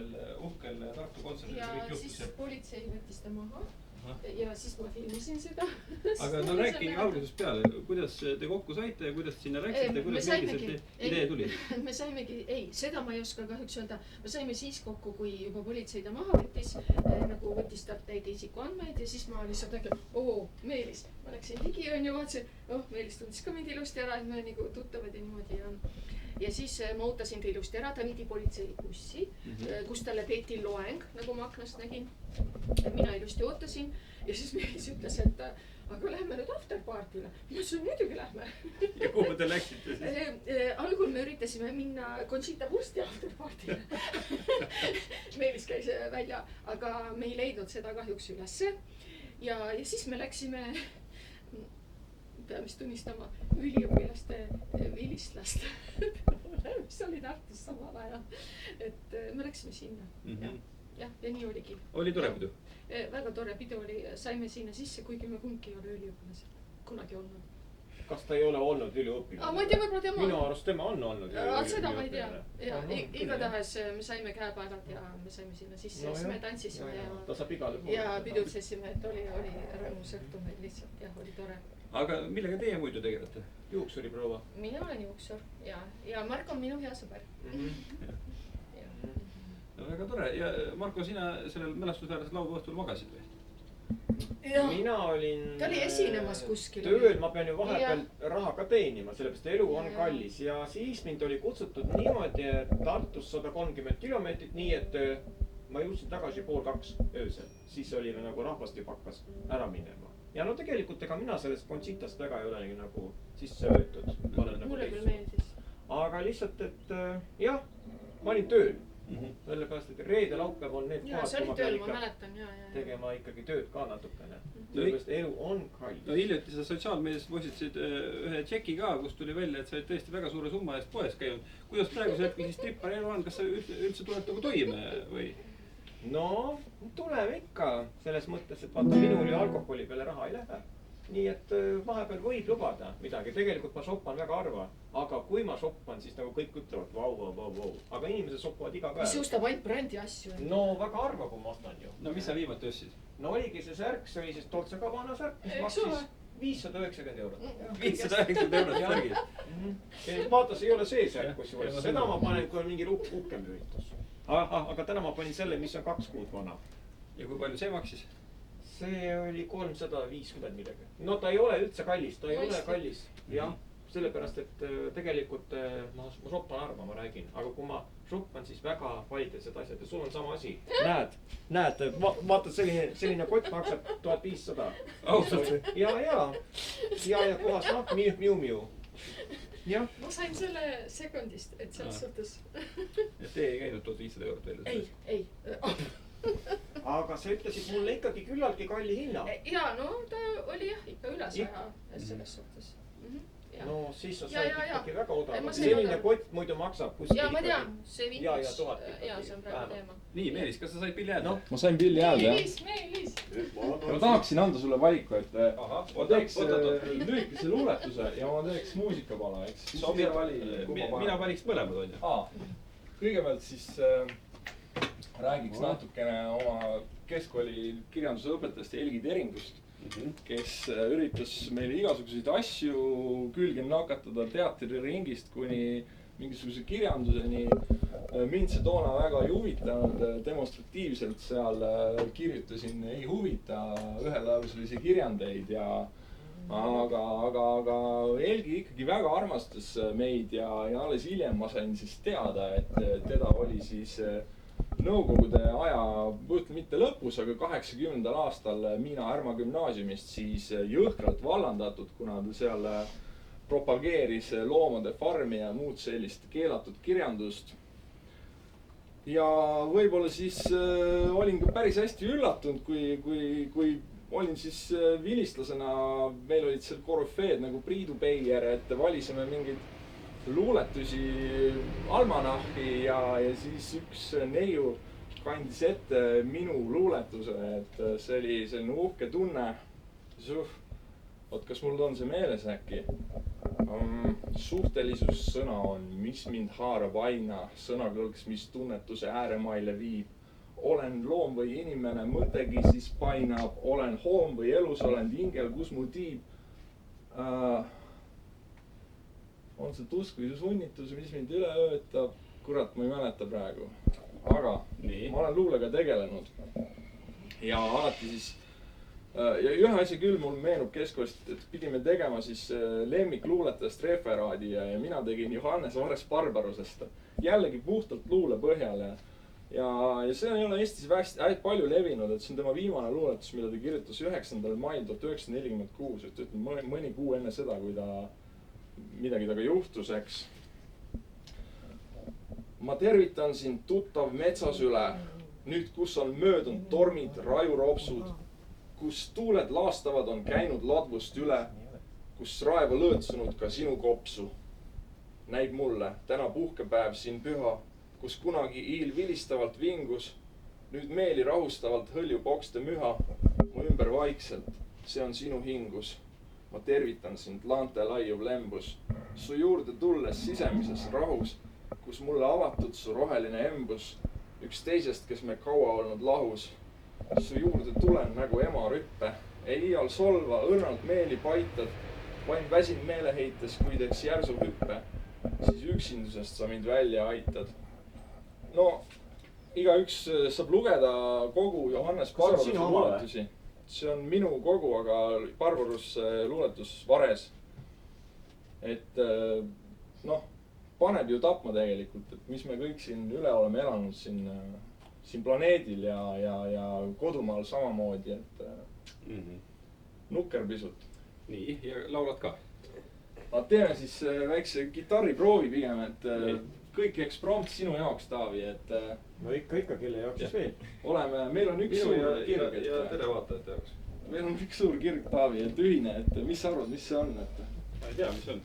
sellel uhkel Tartu kontserdil ja kõik juhtus. Siis politsei võttis ta maha. Ja siis ma filmisin seda. Aga no rääkige algusest peale, kuidas te kokku saite ja kuidas sinna läksite, kuidas millised idee tuli? Me saimegi, seda ma ei oska kahjuks öelda. Me saime siis kokku, kui juba politsei ta maha võttis, nagu võttis ta täide isikuandmeid ja siis ma lihtsalt nägin, Meelis. Ma läksin ligi ja vaatasin, Meelis tundis ka mind ilusti ära, et me nagu tuttavad ja niimoodi. Ja siis ma ootasin ta ilusti ära, ta viidi politsei bussi, kus talle peeti loeng, nagu ma aknast nägin. Mina ilusti ootasin ja siis Meelis ütles, et aga lähme nüüd afterpartile. Ma ütlesin, muidugi lähme. Ja kuhu te läksite siis? Algul me üritasime minna Conchita Wursti afterpartile. Meelis käis välja, aga me ei leidnud seda kahjuks ülesse. Ja siis me läksime, peame vist tunnistama, üliõpilaste vilistlast, mis oli Tartus samal ajal. Et me läksime sinna. Ja nii oligi. Oli tore pidu? Väga tore pidu oli. Saime sinna sisse, kuigi me kumbki ei ole üliõpilased kunagi olnud. Kas ta ei ole olnud üliõpilane? Ma ei tea, võib-olla tema. Minu arust tema on olnud üliõpilane. Seda ma ei tea. Igatahes me saime käepäevad ja me saime sinna sisse. Siis me tantsisime ta saab igale poole. Ja pidutsesime, et oli rõõmus õhtu meil lihtsalt. Jah, oli tore. Aga millega teie muidu tegelete? Juuksuriproua. Mina olen juuksur ja Mark on minu hea sõber. No väga tore. Ja Marko, sina sellel mälestusväärselt laupäeva õhtul magasid või? Mina olin ta oli esinemas kuskil. Tööl ma pean ju vahepeal raha ka teenima, sellepärast elu on kallis. Ja siis mind oli kutsutud niimoodi, et Tartus 130 kilomeetrit, nii et ma jõudsin tagasi 1:30 öösel. Siis oli nagu rahvast juba hakkas ära minema. Ja no tegelikult ega mina sellest Conchitast väga ei olegi nagu sisse võetud. Mulle küll meeldis. Aga lihtsalt, et jah, ma olin tööl. Sellepärast, et reede laupäev on need kohad, kui ma pean ikka tegema ikkagi tööd ka natukene. Sellepärast elu on kallis. No hiljuti sa sotsiaalmeedias postitasid ühe tšeki ka, kus tuli välja, et sa oled tõesti väga suure summa eest poes käinud. Kuidas praegusel hetkel siis trippari elu on? Kas sa üldse tuled nagu toime või? No, tuleme ikka selles mõttes, et vaata minul ju alkoholi peale raha ei lähe. Nii et vahepeal võib lubada midagi. Tegelikult ma shoppan väga harva. Aga kui ma shoppan, siis nagu kõik ütlevad vau. Aga inimesed shoppavad iga päev. Mis ostab ainult brändi asju? No väga harva, kui ma ostan ju. No mis sa viimati ostsid? No oligi see särk, see oli siis Dolce Gabbana särk, mis maksis 590 €. 590 € särgis. Vaata, see ei ole see särk, kus juures. Seda ma panen, kui on mingi uhkem üritus. Aga täna ma panin selle, mis on 2 kuud vana. Ja kui palju see maksis? See oli 350 midagi. No ta ei ole üldse kallis, ta ei ole kallis. Jah, sellepärast, et tegelikult ma shoppan harva, ma räägin. Aga kui ma shoppan, siis väga kvaliteetsed asjad ja sul on sama asi. Näed, vaata selline kott maksab 1500. Ja kohas Miu. Jah. Ma sain selle sekundist, et selles suhtes. Ja te ei käinud 1500 € välja? Ei. Aga sa ütlesid mulle ikkagi küllaltki kalli hinna. Ja, no ta oli jah ikka üle 100 selles suhtes. No siis sa said ikkagi väga odav. Selline kott muidu maksab kuskil. Ja ma tean, see vintage. Ja see on praegu teema. Nii, Meelis, kas sa said pilli jääda? Ma sain pilli jääda, Meelis. Ma tahaksin anda sulle valiku, et ma teeks lühikese luuletuse ja ma teeks muusikapala. Mina valiks mõlemad on ju. Kõigepealt siis räägiks natukene oma keskkooli kirjanduse õpetajast Helgi Teringust, kes üritas meile igasuguseid asju külge nakatada teatriringist kuni mingisuguse kirjanduseni. Mind see toona väga ei huvitanud, demonstratiivselt seal kirjutasin ei huvita ühelauselisi kirjandeid aga Helgi ikkagi väga armastas meid ja alles hiljem ma sain siis teada, et teda oli siis Nõukogude aja, võitle mitte lõpus, aga 80. aastal Miina Härma gümnaasiumist siis jõhkralt vallandatud, kuna ta seal propageeris loomade farmi ja muud sellist keelatud kirjandust. Ja võib-olla siis olin ka päris hästi üllatunud, kui olin siis vilistlasena, meil olid seal korüfeed nagu Priidu Beier, et valisime mingeid luuletusi almanahhi ja siis üks neiu kandis ette minu luuletuse, et see oli selline uhke tunne. Oot, kas mul on see meeles äkki? Suhtelisus sõna on, mis mind haarab aina, sõnakõlks, mis tunnetuse ääremaile viib. Olen loom või inimene, mõttegi siis painab, olen hoom või elus, olen ingel, kus mu tiib. On see tusk või sunnitus, mis mind üle öötab? Kurat, ma ei mäleta praegu. Aga ma olen luulega tegelenud. Ja alati siis ja ühe asja küll mul meenub keskkoolist, et pidime tegema siis lemmikluuletest referaadi ja mina tegin Johannes Vares Barbarusest. Jällegi puhtalt luule põhjal ja see ei ole Eestis hästi palju levinud, et see on tema viimane luuletus, mida ta kirjutas 9. mail 1946, ütleme mõni kuu enne seda, kui ta midagi taga juhtus, eks. Ma tervitan sind tuttav metsas üle, nüüd kus on möödunud tormid, rajuropsud, kus tuuled laastavad on käinud ladvust üle, kus raeva lõõtsunud ka sinu kopsu. Näib mulle täna puhkepäev siin püha, kus kunagi iil vilistavalt vingus, nüüd meeli rahustavalt hõljub okste müha, mu ümber vaikselt, see on sinu hingus. Ma tervitan sind, laante laiuv lembus, su juurde tulles sisemises rahus, kus mulle avatud su roheline embus, üks teisest, kes me kaua olnud lahus. Su juurde tulen nagu ema rüppe, ei iial solva, õrnalt meeli paitad, vaid väsin meeleheites, kui teeks järsu hüppe, siis üksindusest sa mind välja aitad. No, igaüks saab lugeda kogu Johannes Barbaruse luuletusi. See on minu kogu, aga Barbarus luuletus Vares. Et noh, paneb ju tapma tegelikult, et mis me kõik siin üle oleme elanud siin planeedil ja kodumaal samamoodi, et nukker pisut. Nii, ja laulad ka? Ma teeme siis väikse kitarriproovi pigem, et kõik eksprompt sinu jaoks, Taavi, et no ikka, kelle jaoks siis veel? Oleme, meil on üks suur kirg, et ja tere vaatajate jaoks. Meil on üks suur kirg, Taavi, et ühine, et mis sa arvad, mis see on, et Ma ei tea, mis on.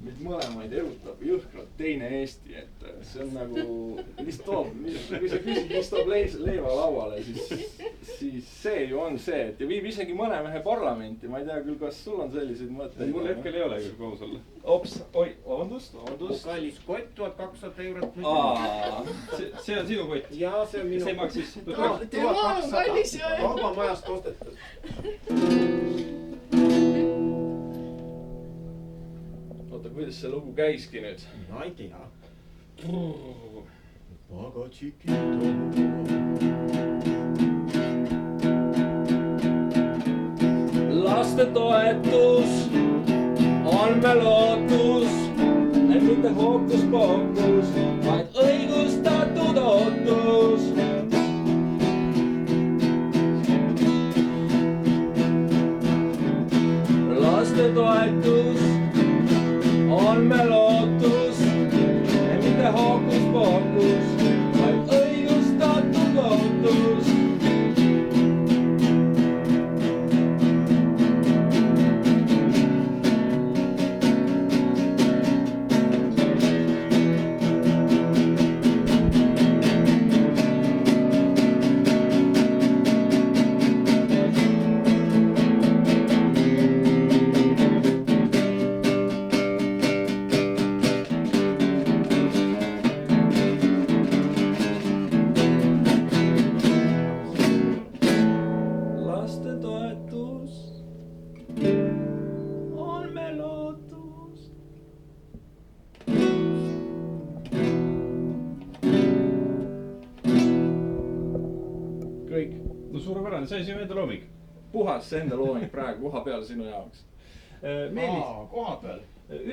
meid mõlemaid erutab jõhkralt teine Eesti, et see on nagu, mis toob, kui sa küsid, mis toob leiva lauale, siis see ju on see, et ja viib isegi mõne mehe parlamenti, ma ei tea küll, kas sul on selliseid mõtteid? Mul hetkel ei ole küll koos olla. Ops, oi, vabandust. Kallis kott, 1200 eurot. See on sinu kott. Ja see on minu. See maksis. Tema on kallis ja. Kaubamajast ostetud. Oota, kuidas see lugu käiski nüüd? Ma ei tea. Aga lastetoetus on me lootus, et mitte hookus-pookus, vaid õigustatud ootus. Lastetoetus on me lootus, et mitte hookus-pookus, vaid õigustatud ootus. See on sinu enda looming. Puhas enda looming praegu koha peal sinu jaoks. Meelis, koha peal.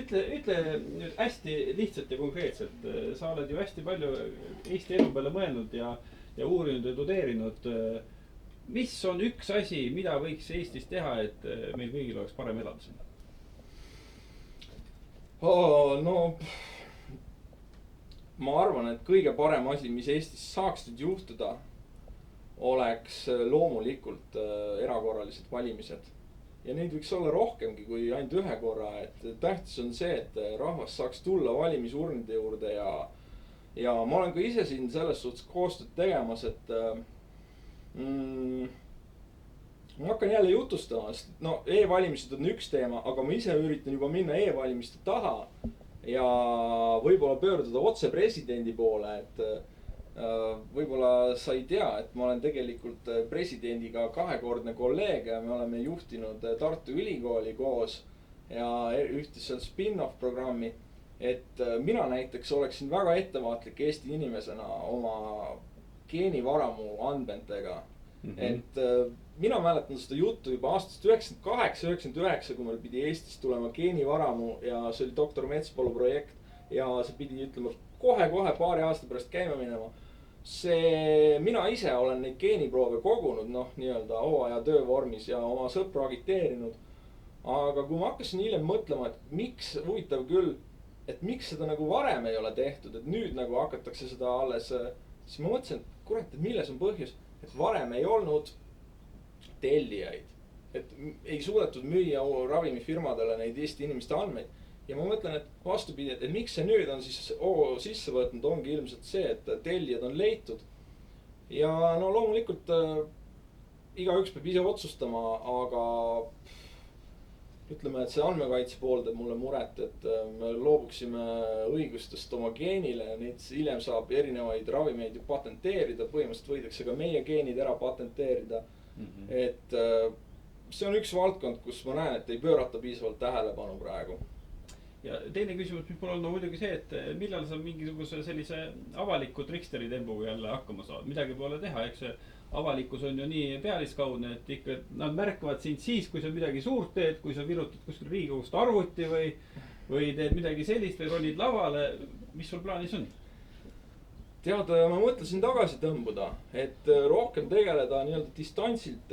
Ütle nüüd hästi lihtsalt ja konkreetselt. Sa oled ju hästi palju Eesti elu peale mõelnud ja uurinud ja tudeerinud. Mis on üks asi, mida võiks Eestis teha, et meil kõigil oleks parem elada siin? No, ma arvan, et kõige parem asi, mis Eestis saaks nüüd juhtuda, oleks loomulikult erakorralised valimised. Ja neid võiks olla rohkemgi kui ainult ühe korra, et tähtis on see, et rahvas saaks tulla valimisurnide juurde ja ma olen ka ise siin selles suhtes koostööd tegemas, et ma hakkan jälle jutustama, sest no e-valimised on üks teema, aga ma ise üritan juba minna e-valimiste taha ja võib-olla pöörduda otse presidendi poole, et võib-olla sa ei tea, et ma olen tegelikult presidendiga 2-kordne kolleeg ja me oleme juhtinud Tartu Ülikooli koos ja ühte seal spin-off programmi. Et mina näiteks oleksin väga ettevaatlik Eesti inimesena oma geenivaramu andmetega. Et mina mäletan seda juttu juba aastast 98-99, kui meil pidi Eestis tulema geenivaramu ja see oli doktor Metspalu projekt ja see pidi ütlema kohe paari aasta pärast käima minema. Mina ise olen neid geeniproove kogunud, nii-öelda hooaja töövormis ja oma sõpru agiteerinud. Aga kui ma hakkasin hiljem mõtlema, et miks, huvitav küll, et miks seda nagu varem ei ole tehtud, et nüüd nagu hakatakse seda alles, siis ma mõtlesin, et kurat, et milles on põhjus, et varem ei olnud tellijaid, et ei suudetud müüa ravimifirmadele neid Eesti inimeste andmeid. Ja ma mõtlen, et vastupidi, et miks see nüüd on siis sisse võtnud, ongi ilmselt see, et tellijad on leitud. Ja no loomulikult igaüks peab ise otsustama, aga ütleme, et see andmekaitse pool teeb mulle muret, et me loobuksime õigustest oma geenile. Neid hiljem saab erinevaid ravimeid ju patenteerida, põhimõtteliselt võidakse ka meie geenid ära patenteerida. Et see on üks valdkond, kus ma näen, et ei pöörata piisavalt tähelepanu praegu. Ja teine küsimus, mis pole olnud muidugi see, et millal sa mingisuguse sellise avaliku triksteri tembuga jälle hakkama saad. Midagi pole teha, eks see avalikkus on ju nii pealiskaudne, et ikka nad märkavad sind siis, kui sa midagi suurt teed, kui sa virutad kuskil Riigikogust arvuti või teed midagi sellist või ronid lavale. Mis sul plaanis on? Tead, ma mõtlesin tagasi tõmbuda, et rohkem tegeleda nii-öelda distantsilt.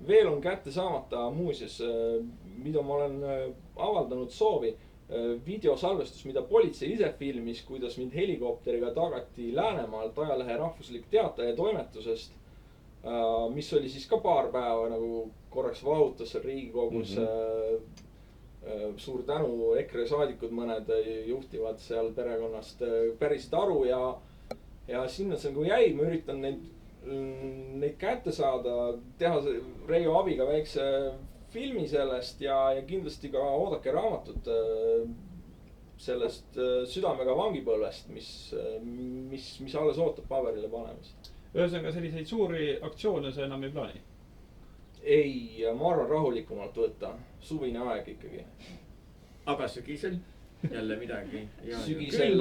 Veel on kätte saamata muuseas, mida ma olen avaldanud soovi. Videosalvestus, mida politsei ise filmis, kuidas mind helikopteriga tagati Läänemaalt ajalehe Rahvuslik Teataja toimetusest, mis oli siis ka paar päeva nagu korraks vahutas seal Riigikogus. Suur tänu, EKRE saadikud mõned juhtivad seal perekonnast pärisid aru ja sinna see nagu jäi. Ma üritan neid kätte saada, teha Reijo abiga väikse filmi sellest ja kindlasti ka oodake raamatut sellest Südamega vangipõlvest, mis alles ootab paberile panemist. Ühesõnaga selliseid suuri aktsioone sa enam ei plaani? Ei, ma arvan rahulikumalt võtta. Suvine aeg ikkagi. Aga sügisel jälle midagi. Sügisel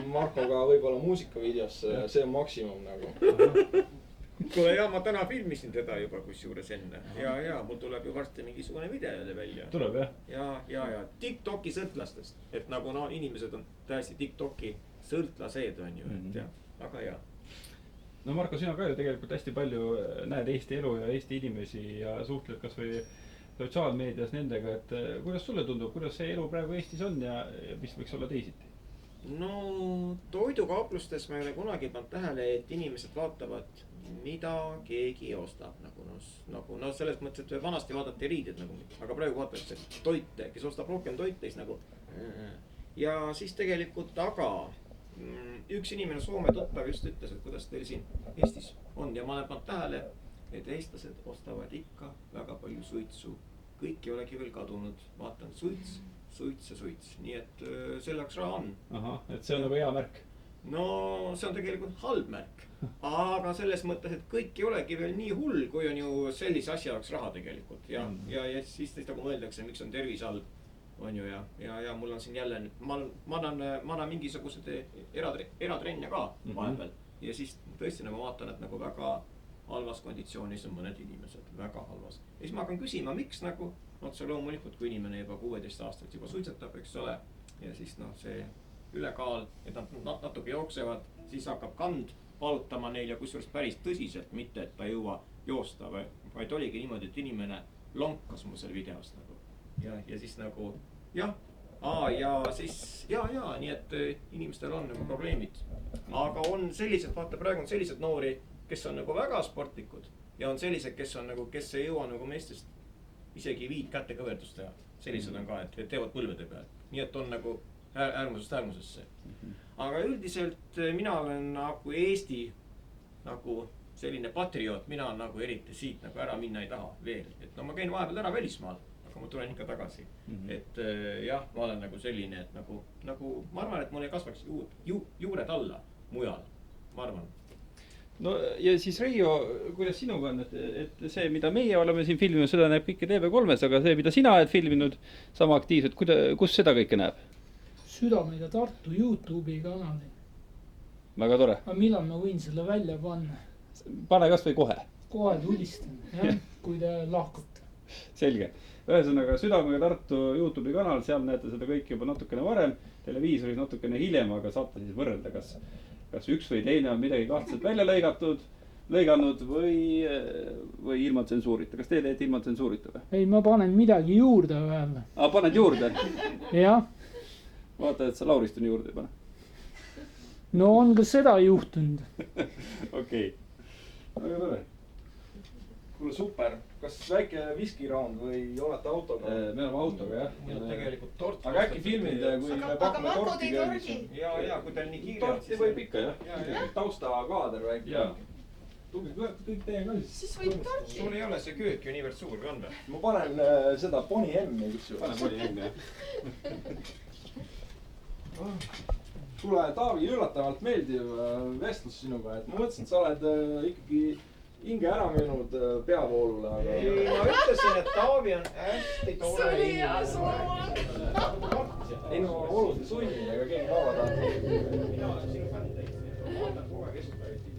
Markoga võib-olla muusikavideosse, see on maksimum nagu. Kuule ja ma täna filmisin teda juba kusjuures enne. Ja mul tuleb ju varsti mingisugune video jälle välja. Tuleb jah? Ja TikToki sõltlastest. Et nagu inimesed on täiesti TikToki sõltlased on ju. Aga ja. No Marko, sina ka ju tegelikult hästi palju näed Eesti elu ja Eesti inimesi ja suhtled kas või sotsiaalmeedias nendega, et kuidas sulle tundub, kuidas see elu praegu Eestis on ja mis võiks olla teisiti? No toidukauplustes ma ei ole kunagi pannud tähele, et inimesed vaatavad, mida keegi ostab. Nagu selles mõttes, et vanasti vaadati riided nagu, aga praegu vaadatakse toite, kes ostab rohkem toite, siis nagu. Ja siis tegelikult, aga üks inimene Soome tuttav just ütles, et kuidas teil siin Eestis on ja ma olen pannud tähele, et eestlased ostavad ikka väga palju suitsu. Kõik ei olegi veel kadunud, vaatan suits. Nii et selleks raha on. Aha, et see on nagu hea märk. No see on tegelikult halb märk. Aga selles mõttes, et kõik ei olegi veel nii hull, kui on ju sellise asja jaoks raha tegelikult. Ja siis nagu mõeldakse, miks on tervis halb. On ju ja mul on siin jälle, ma annan mingisugused eratrenne ka vahepeal. Ja siis tõesti nagu vaatan, et nagu väga halvas konditsioonis on mõned inimesed, väga halvas. Ja siis ma hakkan küsima, miks nagu, otse loomulikult, kui inimene juba 16 aastat juba suitsetab, eks ole. Ja siis see ülekaal, et nad natuke jooksevad, siis hakkab kand valutama neil ja kusjuures päris tõsiselt, mitte et ta ei jõua joosta, vaid oligi niimoodi, et inimene lonkas mu seal videos nagu. Ja siis nagu, ja siis, nii et inimestel on nagu probleemid. Aga on sellised, vaata praegu on sellised noori, kes on nagu väga sportlikud. Ja on sellised, kes ei jõua nagu meestest isegi 5 kätekõverdust teha. Sellised on ka, et teevad põlvede peal. Nii et on nagu äärmusest äärmusesse. Aga üldiselt mina olen nagu Eesti nagu selline patrioot, mina nagu eriti siit nagu ära minna ei taha veel. Et no ma käin vahepeal ära välismaal, aga ma tulen ikka tagasi. Et jah, ma olen nagu selline, et nagu ma arvan, et mul ei kasvaks juured alla mujal, ma arvan. No ja siis Reijo, kuidas sinuga on, et see, mida meie oleme siin filminud, seda näeb kõike TV3-s, aga see, mida sina oled filminud sama aktiivselt, kus seda kõike näeb? Südamega Tartu YouTube'i kanali. Väga tore. Aga millal ma võin selle välja panna? Pane kas või kohe. Kohe tulistan, jah, kui te lahkute. Selge. Ühesõnaga Südamega Tartu YouTube'i kanal, seal näete seda kõike juba natukene varem, televiisoris natukene hiljem, aga saate siis võrrelda, kas üks või teine on midagi kahtlaselt välja lõiganud või ilma tsensuurita. Kas te teete ilma tsensuurita või? Ei, ma panen midagi juurde veel. Paned juurde? Jah. Vaata, et sa Lauristoni juurde ei pane. No on ka seda juhtunud. Okei. Väga tore. Kuule super, kas väike viskiraund või olete autoga? Me oleme autoga, jah. Mul on tegelikult tort. Aga äkki filmid, kui me pakume torti köögis? Ja, kui teil nii kiire. Torti võib ikka, jah. Taustakaader väike. Tubli, kõik teie ka siis. Siis võib torti. Sul ei ole see köök ju niivõrd suur või on või? Ma panen seda Poni M-i kusjuures. Pane Poni M-i, jah. Kuule, Taavi, üllatavalt meeldiv vestlus sinuga, et ma mõtlesin, et sa oled ikkagi hinge ära müünud peavoolule, aga... Ei, ma ütlesin, et Taavi on hästi tore. See oli hea soov. Ei no, olud ei sunni, ega keegi vabad. Mina olen sinu fänn täitsa. Ma vaatan kogu aeg Esutäriti.